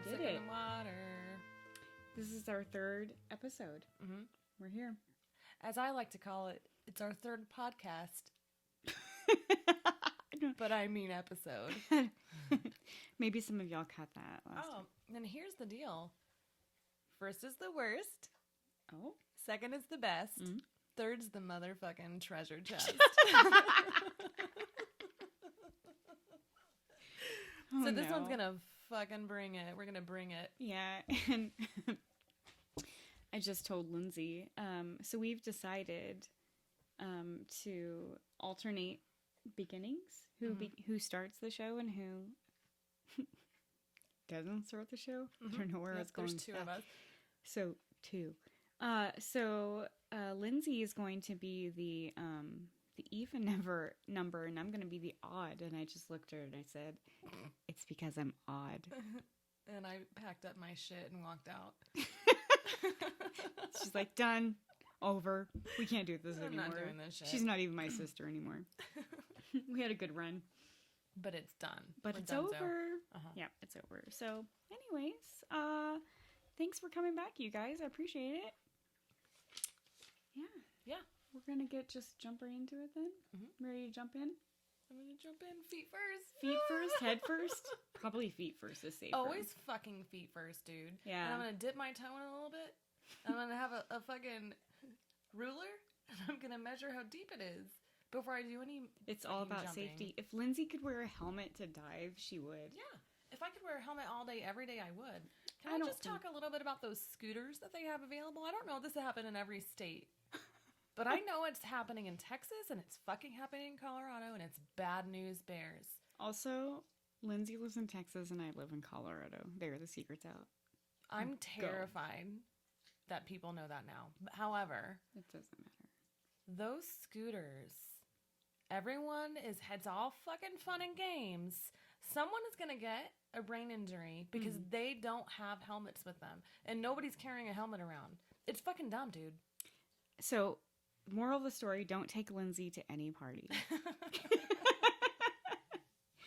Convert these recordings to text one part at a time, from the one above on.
did it. In the water. This is our third episode. Mm-hmm. We're here. As I like to call it, it's our third podcast. But I mean episode. Maybe some of y'all caught that last time. And here's the deal. First is the worst. Oh. Second is the best. Mm-hmm. Third's the motherfucking treasure chest. So this one's gonna fucking bring it. We're gonna bring it. Yeah, and I just told Lindsay. So we've decided to alternate beginnings. Who starts the show and who doesn't start the show. I don't know where it's going. There's two of us. So two. Lindsay is going to be the even number, and I'm going to be the odd. And I just looked at her and I said, "It's because I'm odd." And I packed up my shit and walked out. She's like, "Done, over. We can't do this anymore." I'm not doing this shit. She's not even my sister anymore. We had a good run, but it's done. But it's over. Yeah, it's over. So, anyways, thanks for coming back, you guys. I appreciate it. Yeah. We're gonna jump right into it then. Mm-hmm. Ready to jump in? I'm gonna jump in feet first. Feet first, head first. Probably feet first is safer. Always fucking feet first, dude. Yeah. And I'm gonna dip my toe in a little bit. I'm gonna have a fucking ruler, and I'm gonna measure how deep it is before I do any. It's all about jumping. Safety. If Lindsay could wear a helmet to dive, she would. Yeah. If I could wear a helmet all day, every day, I would. Can I just talk a little bit about those scooters that they have available? I don't know if this happened in every state. But I know it's happening in Texas, and it's fucking happening in Colorado, and it's bad news bears. Also, Lindsay lives in Texas, and I live in Colorado. There, the secret's out. I'm terrified that people know that now. However, it doesn't matter. Those scooters, it's all fucking fun and games. Someone is going to get a brain injury because they don't have helmets with them, and nobody's carrying a helmet around. It's fucking dumb, dude. So, moral of the story, don't take Lindsay to any party.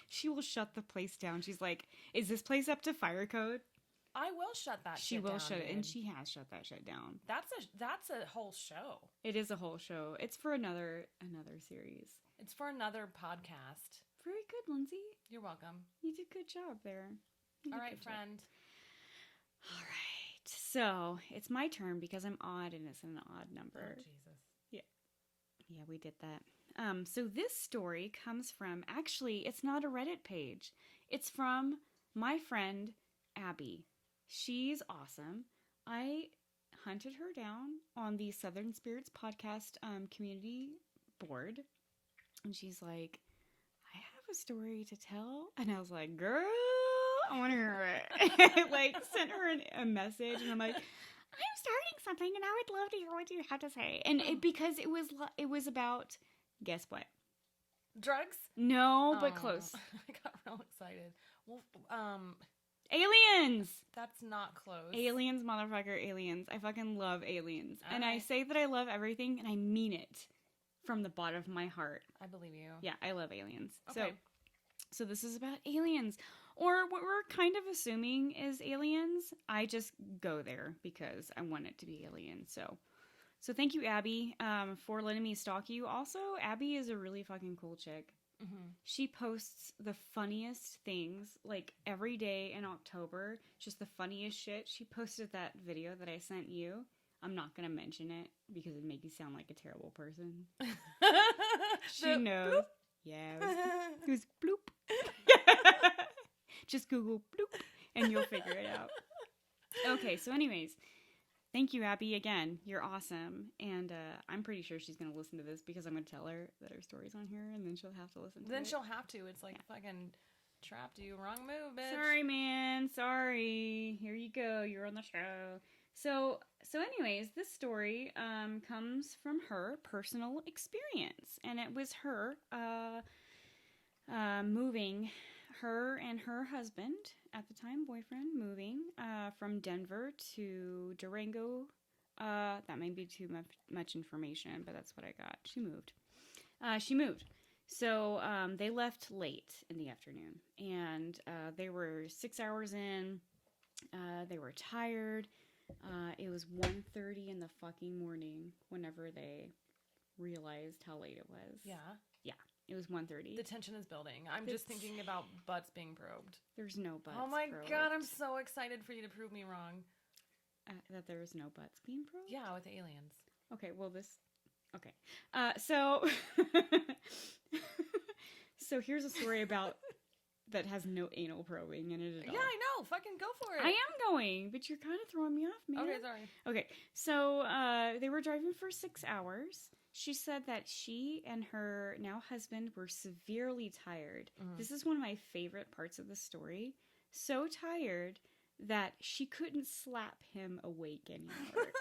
She will shut the place down. She's like, is this place up to fire code? I will shut that shit down. She will shut it, and she has shut that shit down. That's a whole show. It is a whole show. It's for another series. It's for another podcast. Very good, Lindsay. You're welcome. You did a good job there. All right, friend. All right. So, it's my turn because I'm odd, and it's an odd number. Oh, Jesus. Yeah, we did that. So this story comes from, actually, it's not a Reddit page. It's from my friend, Abby. She's awesome. I hunted her down on the Southern Spirits podcast community board. And she's like, I have a story to tell. And I was like, girl, I want to hear it. I sent her a message, and I'm like, I'm starting something, and I would love to hear what you have to say. And because it was about, guess what? Drugs? No, but close. I got real excited. Well, aliens! That's not close. Aliens, motherfucker, aliens. I fucking love aliens. All and right. I say that I love everything, and I mean it from the bottom of my heart. I believe you. Yeah, I love aliens. Okay. So this is about aliens. Or what we're kind of assuming is aliens. I just go there because I want it to be aliens. So thank you, Abby, for letting me stalk you. Also, Abby is a really fucking cool chick. Mm-hmm. She posts the funniest things, every day in October. Just the funniest shit. She posted that video that I sent you. I'm not going to mention it because it'd make you sound like a terrible person. She knows. Bloop. Yeah, it was bloop. Just Google bloop, and you'll figure it out. Okay, so anyways, thank you, Abby, again. You're awesome. And I'm pretty sure she's going to listen to this because I'm going to tell her that her story's on here, and then she'll have to listen to it. Then she'll have to. It's fucking trapped you. Wrong move, bitch. Sorry, man. Sorry. Here you go. You're on the show. So anyways, this story comes from her personal experience. And it was her moving, her and her husband, at the time boyfriend, moving from Denver to Durango. That may be too much information, but that's what I got. She moved. So they left late in the afternoon, and they were 6 hours in. They were tired. It was 1:30 in the fucking morning whenever they realized how late it was. Yeah. Yeah, it was 1:30. The tension is building. I'm just thinking about butts being probed. There's no butts. Oh my probed. God, I'm so excited for you to prove me wrong. That there was no butts being probed? Yeah, with aliens. Okay, well Okay. So... so here's a story about... that has no anal probing in it at all. Yeah, I know. Fucking go for it. I am going, but you're kind of throwing me off, man. Okay, sorry. Okay, so they were driving for 6 hours. She said that she and her now husband were severely tired. Mm-hmm. This is one of my favorite parts of the story. So tired that she couldn't slap him awake anymore.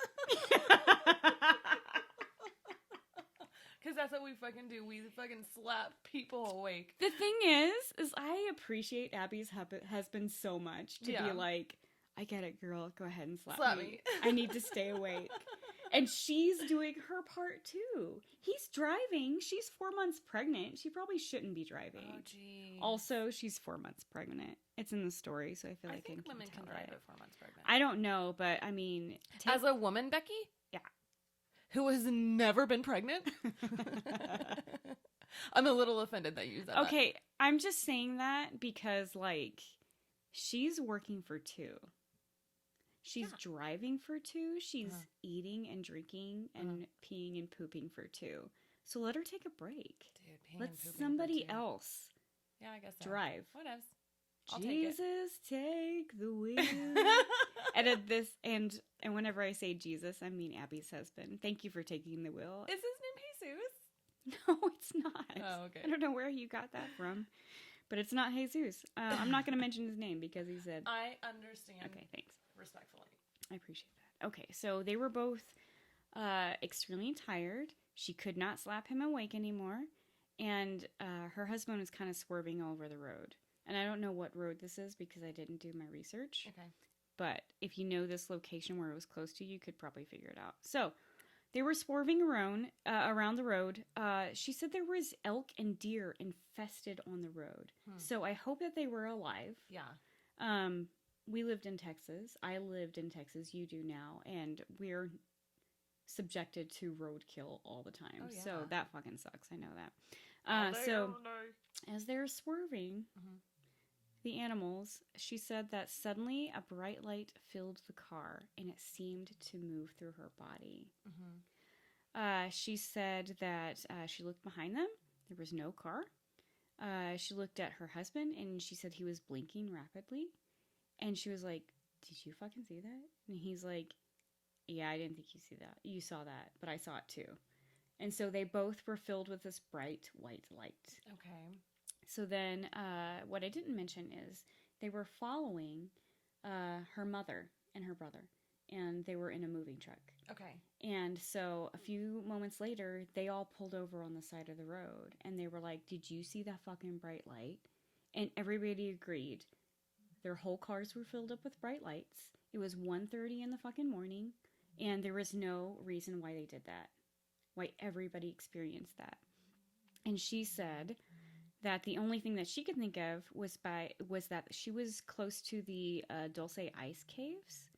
Because that's what we fucking do. We fucking slap people awake. The thing is I appreciate Abby's husband so much to be like, I get it, girl. Go ahead and slap me. I need to stay awake. And she's doing her part too. He's driving. She's 4 months pregnant. She probably shouldn't be driving. Oh, geez. Also, she's 4 months pregnant. It's in the story, so I feel like I think women can drive at 4 months pregnant. I don't know, but I mean... As a woman, Becky? Yeah. Who has never been pregnant? I'm a little offended that you said that. Okay, I'm just saying that because, like, she's working for 2. She's driving for 2. She's eating and drinking and peeing and pooping for 2. So let her take a break. Dude, let somebody else I guess so. drive. Whatevs. I'll Jesus, take the wheel. And at this, and whenever I say Jesus, I mean Abby's husband. Thank you for taking the wheel. Is his name Jesus? No, it's not. Oh, okay. I don't know where you got that from, but it's not Jesus. I'm not going to mention his name because he said. I understand. Okay, thanks. Respectfully. I appreciate that. Okay, so they were both extremely tired. She could not slap him awake anymore, and her husband was kind of swerving all over the road. And I don't know what road this is because I didn't do my research. Okay. But if you know this location where it was close to, you could probably figure it out. So they were swerving around the road. She said there was elk and deer infested on the road. So I hope that they were alive. Yeah. We lived in Texas. I lived in Texas. You do now. And we're subjected to roadkill all the time. Oh, yeah. So that fucking sucks. I know that. So as they're swerving... the animals, she said that suddenly a bright light filled the car and it seemed to move through her body. She said that she looked behind them. There was no car. She looked at her husband and she said he was blinking rapidly. And she was like, did you fucking see that? And he's like, yeah, I didn't think you saw that, but I saw it too. And so they both were filled with this bright white light. Okay. So then what I didn't mention is they were following her mother and her brother, and they were in a moving truck. Okay. And so a few moments later, they all pulled over on the side of the road, and they were like, did you see that fucking bright light? And everybody agreed. Their whole cars were filled up with bright lights. It was 1:30 in the fucking morning, and there was no reason why they did that, why everybody experienced that. And she said... that the only thing that she could think of was that she was close to the Dulce Ice Caves,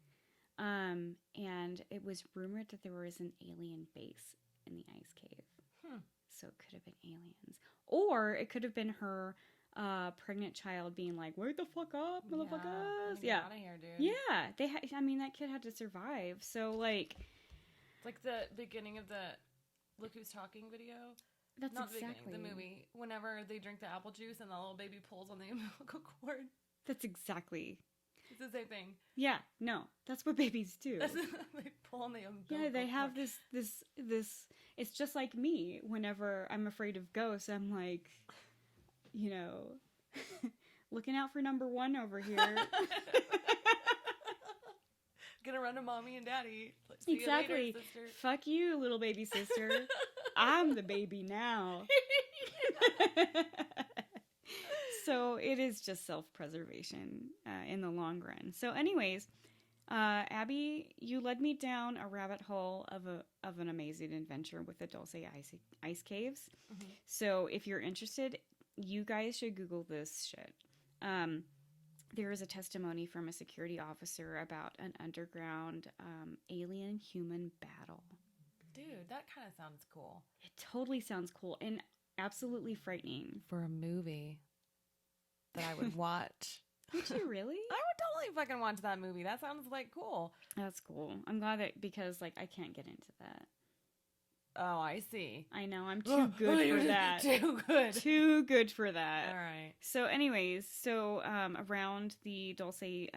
and it was rumored that there was an alien base in the ice cave. So it could have been aliens, or it could have been her pregnant child being like, "Wake the fuck up, motherfuckers!" Yeah, out of here, dude. Yeah, I mean, that kid had to survive. So like, it's like the beginning of the "Look Who's Talking" video. That's not exactly the movie. Whenever they drink the apple juice and the little baby pulls on the umbilical cord. That's exactly. It's the same thing. Yeah, no, that's what babies do. They pull on the umbilical cord. Yeah, they have this. It's just like me. Whenever I'm afraid of ghosts, I'm like, you know, looking out for number 1 over here. Gonna run to mommy and daddy. See exactly. you later, sister. Fuck you, little baby sister. I'm the baby now. So it is just self-preservation in the long run. So anyways, Abby, you led me down a rabbit hole of an amazing adventure with the Dulce Ice Caves. So if you're interested, you guys should Google this shit. there is a testimony from a security officer about an underground alien-human battle. Dude, that kind of sounds cool. It totally sounds cool and absolutely frightening. For a movie that I would watch. Would you really? I would totally fucking watch that movie. That sounds like cool. That's cool. I'm glad that because like I can't get into that. Oh, I see. I know I'm too good for that. Too good. Too good for that. All right. So, anyways, around the Dulce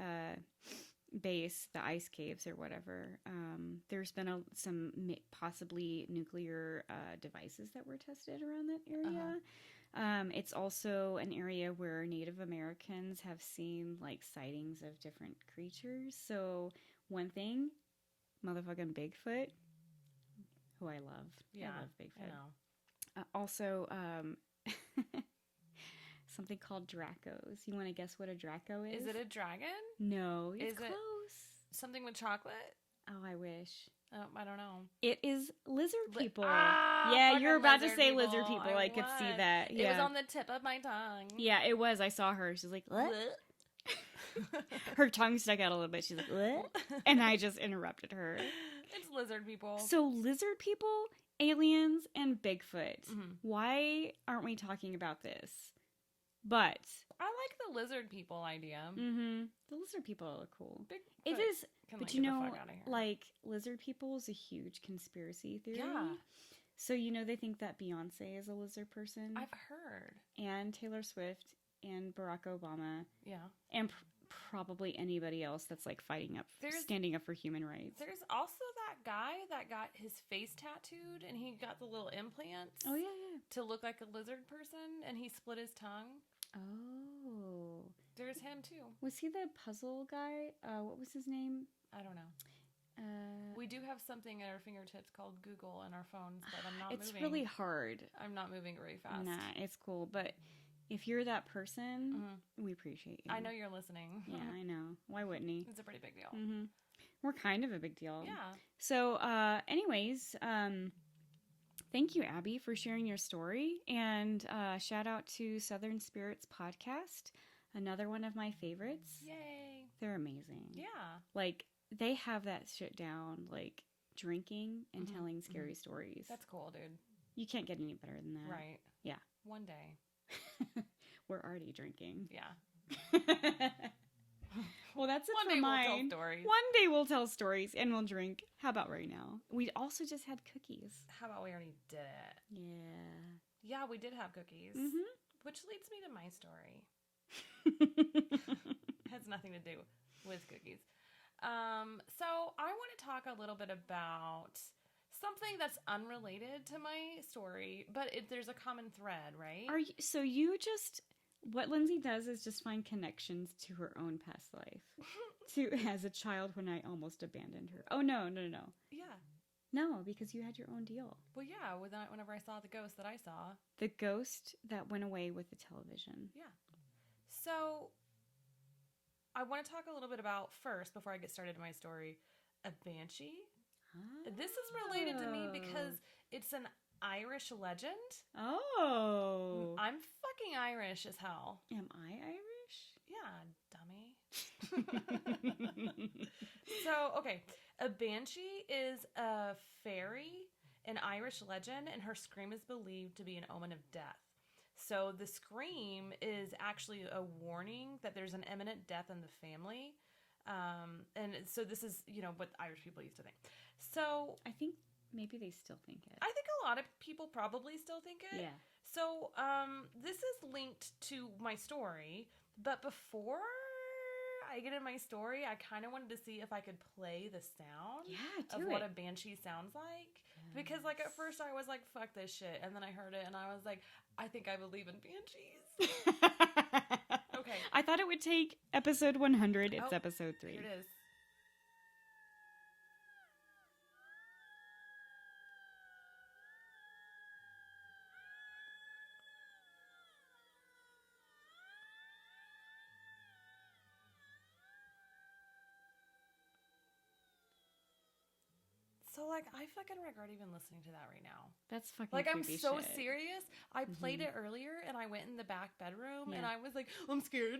base, the ice caves or whatever, there's been some possibly nuclear devices that were tested around that area. It's also an area where Native Americans have seen like sightings of different creatures. So one thing, motherfucking Bigfoot, who I love. Yeah, I love Bigfoot. I know. Also, something called Dracos. You want to guess what a Draco is? Is it a dragon? No, it's Is close. it something with chocolate? Oh, I wish. I don't know. It is lizard people. Yeah, you're about to say lizard people. I could see that. It Yeah. was on the tip of my tongue. Yeah, it was. I saw her. She's like, what? Her tongue stuck out a little bit. She's like, what? And I just interrupted her. It's lizard people. So lizard people, aliens, and Bigfoot. Mm-hmm. Why aren't we talking about this? But I like the lizard people idea. the lizard people are cool. Bigfoot It is, can, but like, you get the know, fuck outta here. like lizard people is a huge conspiracy theory. Yeah. So you know they think that Beyonce is a lizard person, I've heard. and Taylor Swift, and Barack Obama, Yeah. and probably anybody else that's like standing up for human rights. There's also that guy that got his face tattooed and he got the little implants. Oh yeah. To look like a lizard person and he split his tongue. Oh. There's him too. Was he the puzzle guy? What was his name? I don't know. We do have something at our fingertips called Google in our phones, but I'm not moving. It's really hard. I'm not moving very fast. Nah, it's cool. But if you're that person, we appreciate you. I know you're listening. Yeah, I know. Why wouldn't he? It's a pretty big deal. Mm-hmm. We're kind of a big deal. Yeah. So, anyways, thank you, Abby, for sharing your story. And shout out to Southern Spirits Podcast, another one of my favorites. Yay. They're amazing. Yeah. Like, they have that shit down, like drinking and telling scary stories. That's cool, dude. You can't get any better than that. Right. Yeah. One day. We're already drinking. Yeah. Well, that's it One for day mine. we'll tell stories. One day we'll tell stories and we'll drink. How about right now? We also just had cookies. How about we already did it? Yeah. Yeah, we did have cookies. Mm-hmm. Which leads me to my story. Has nothing to do with cookies. So I want to talk a little bit about something that's unrelated to my story, but there's a common thread, right? What Lindsay does is just find connections to her own past life. As a child when I almost abandoned her. Oh, no. Yeah. No, because you had your own deal. Well, yeah, whenever I saw the ghost that I saw. The ghost that went away with the television. Yeah. So I want to talk a little bit about, first, before I get started in my story, a banshee. Oh. This is related to me because it's an Irish legend. Oh. I'm fucking Irish as hell. Am I Yeah, dummy. So, okay. A banshee is a fairy, an Irish legend, and her scream is believed to be an omen of death. So the scream is actually a warning that there's an imminent death in the family. And so this is, what Irish people used to think. So I think maybe they still think it. I think a lot of people probably still think it. Yeah. So this is linked to my story, but before I get in my story, I kind of wanted to see if I could play the sound of what a banshee sounds like. Yes. Because, at first I was like, fuck this shit. And then I heard it and I was like, I think I believe in banshees. Okay. I thought it would take episode 100. It's episode 3. Here it is. So, like, I fucking regret even listening to that right now. That's fucking like, I'm creepy so shit. serious. I played it earlier, and I went in the back bedroom, and Yeah. I was like, I'm scared.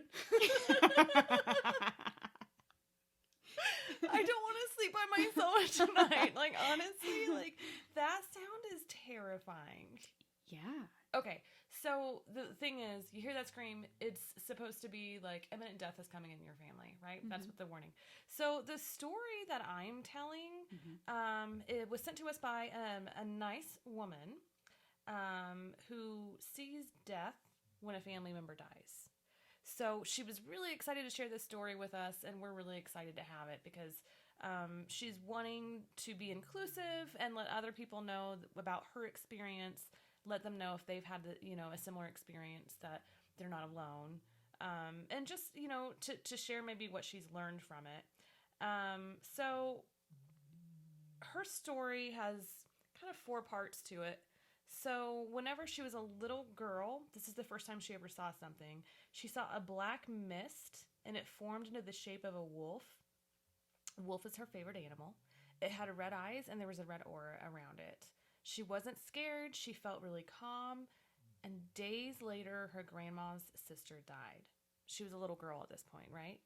I don't want to sleep by myself tonight. Like, honestly, like, that sound is terrifying. Yeah. Okay, so the thing is, you hear that scream, it's supposed to be like imminent death is coming in your family, right? That's what the warning. So the story that I'm telling, it was sent to us by a nice woman who sees death when a family member dies. So she was really excited to share this story with us, and we're really excited to have it because she's wanting to be inclusive and let other people know about her experience. Let them know if they've had a similar experience, that they're not alone, and just to share maybe what she's learned from it. So her story has kind of 4 parts to it. So whenever she was a little girl, this is the first time she ever saw something. She saw a black mist, and it formed into the shape of a wolf. A wolf is her favorite animal. It had red eyes, and there was a red aura around it. She wasn't scared. She felt really calm. And days later, her grandma's sister died. She was a little girl at this point, right?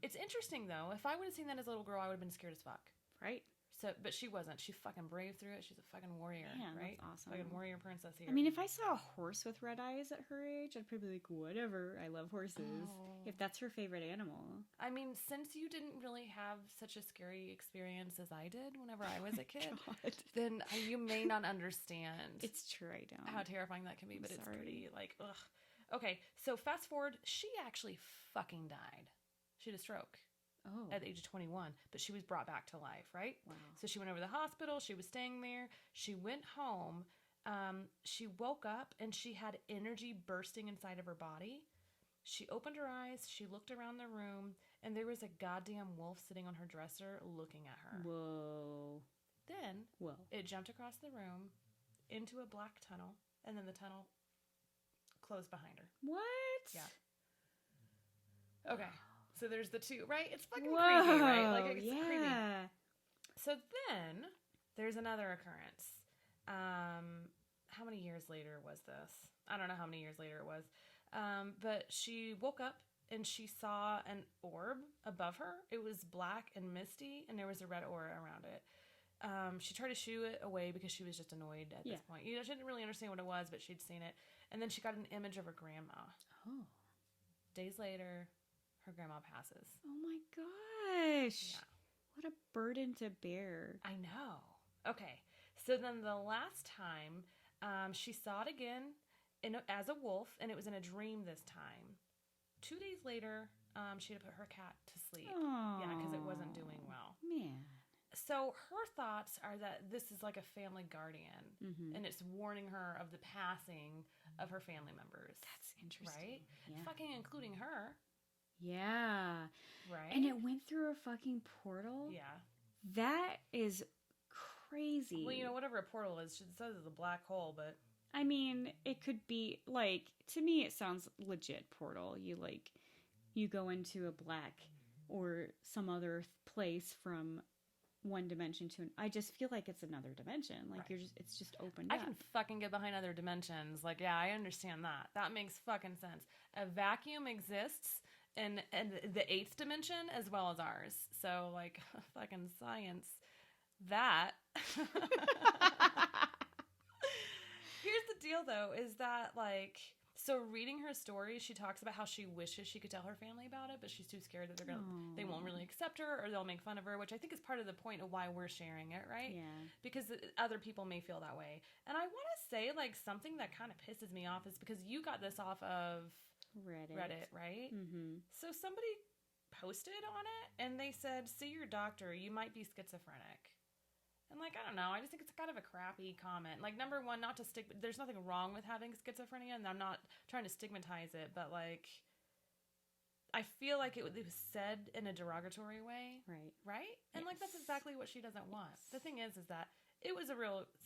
It's interesting, though. If I would have seen that as a little girl, I would have been scared as fuck. Right. So, but she wasn't. She fucking braved through it. She's a fucking warrior, right? That's awesome. Fucking warrior princess here. I mean, if I saw a horse with red eyes at her age, I'd probably be like, whatever. I love horses. If that's her favorite animal. I mean, since you didn't really have such a scary experience as I did whenever I was a kid, then you may not understand. It's true, I don't. How terrifying that can be, but it's pretty like, ugh. Okay, so fast forward, she actually fucking died. She had a stroke. Oh. At the age of 21, but she was brought back to life, right? Wow. So she went over to the hospital. She was staying there. She went home. She woke up and she had energy bursting inside of her body. She opened her eyes. She looked around the room, and there was a goddamn wolf sitting on her dresser looking at her. Whoa. Then it jumped across the room into a black tunnel, and then the tunnel closed behind her. What? Yeah. Okay. So there's the 2, right? It's fucking Whoa, creepy, right? Like, it's creepy. yeah. So then there's another occurrence. How many years later was this? I don't know how many years later it was. But she woke up and she saw an orb above her. It was black and misty, and there was a red aura around it. She tried to shoo it away because she was just annoyed at this point. She didn't really understand what it was, but she'd seen it. And then she got an image of her grandma. Oh. Days later, her grandma passes. Oh my gosh. Yeah. What a burden to bear. I know. Okay. So then the last time, she saw it again as a wolf, and it was in a dream this time. 2 days later, she had to put her cat to sleep. Aww. Yeah, because it wasn't doing well. Man. So her thoughts are that this is like a family guardian, and it's warning her of the passing of her family members. That's interesting. Right? Yeah. Fucking including her. Yeah. Right? And it went through a fucking portal? Yeah. That is crazy. Well, whatever a portal is, it says it's a black hole, but... I mean, it could be, like, to me it sounds legit portal. You go into a black or some other place from one dimension to I just feel like it's another dimension. Like, it's just opened up. I can fucking get behind other dimensions. Like, yeah, I understand that. That makes fucking sense. A vacuum exists in the 8th dimension as well as ours. So, like, fucking science. That. Here's the deal, though, is that, like, so reading her story, she talks about how she wishes she could tell her family about it, but she's too scared that they won't really accept her, or they'll make fun of her, which I think is part of the point of why we're sharing it, right? Yeah. Because other people may feel that way. And I want to say, like, something that kind of pisses me off is because you got this off of Reddit, right? Mm-hmm. So somebody posted on it, and they said, see your doctor, you might be schizophrenic. And, like, I don't know. I just think it's kind of a crappy comment. Like, number one, there's nothing wrong with having schizophrenia, and I'm not trying to stigmatize it, but, like, I feel like it was said in a derogatory way. Right. Right? And, like, that's exactly what she doesn't want. The thing is that it was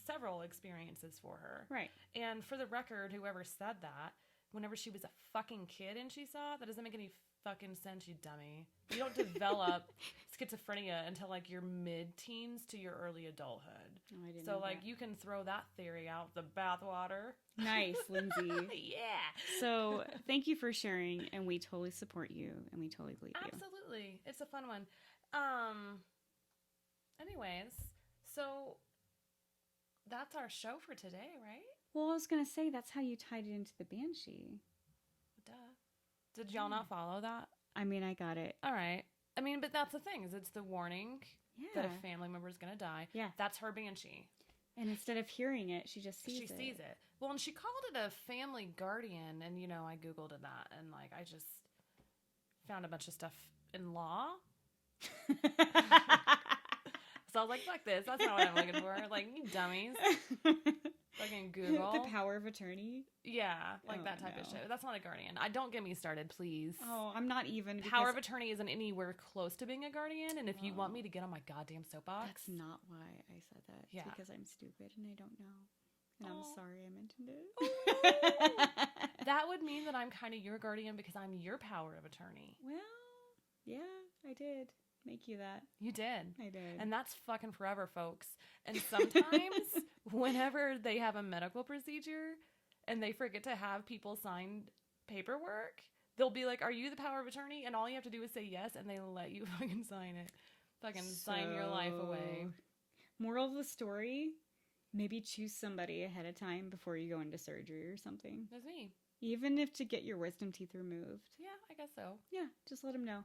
several experiences for her. Right. And for the record, whoever said that, whenever she was a fucking kid and she saw, that doesn't make any fucking sense, you dummy. You don't develop schizophrenia until like your mid-teens to your early adulthood. Oh, I didn't so know like that. you can throw that theory out the bathwater. Nice, Lindsay. Yeah. So thank you for sharing, and we totally support you, and we totally believe you. Absolutely. It's a fun one. Anyways, so that's our show for today, right? Well, I was going to say that's how you tied it into the banshee. Duh. Did y'all not follow that? I mean, I got it. All right. I mean, but that's the thing, is it's the warning that Yeah. a family member is going to die. Yeah. That's her banshee. And instead of hearing it, she just sees it. She sees it. Well, and she called it a family guardian, and, you know, I Googled that, and, like, I just found a bunch of stuff in law. So I was like, fuck this. That's not what I'm looking for. Like, you dummies. Fucking Google. The power of attorney? Yeah, like Oh, that type of no. shit. That's not a guardian. Don't get me started, please. Oh, I'm not even. Power because of attorney isn't anywhere close to being a guardian, and if you want me to get on my goddamn soapbox... That's not why I said that. Yeah. It's because I'm stupid and I don't know. And Oh. I'm sorry I mentioned it. That would mean that I'm kind of your guardian because I'm your power of attorney. Well, yeah, I did make you that. You did. I did. And that's fucking forever, folks. And sometimes whenever they have a medical procedure and they forget to have people sign paperwork, they'll be like, are you the power of attorney? And all you have to do is say yes, and they let you fucking sign it. Fucking sign your life away. Moral of the story, maybe choose somebody ahead of time before you go into surgery or something. That's me. Even if to get your wisdom teeth removed. Yeah, I guess so. Yeah, just let them know.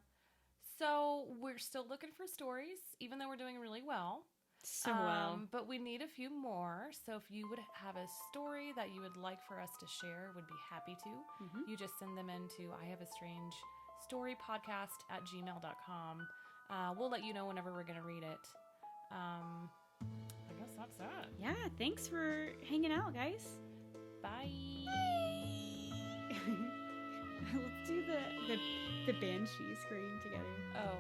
So we're still looking for stories, even though we're doing really well. So well. But we need a few more. So if you would have a story that you would like for us to share, would be happy to. Mm-hmm. You just send them into ihaveastrangestorypodcast@gmail.com. We'll let you know whenever we're going to read it. I guess that's that. Yeah, thanks for hanging out, guys. Bye. Let's do the banshee scream together. Oh.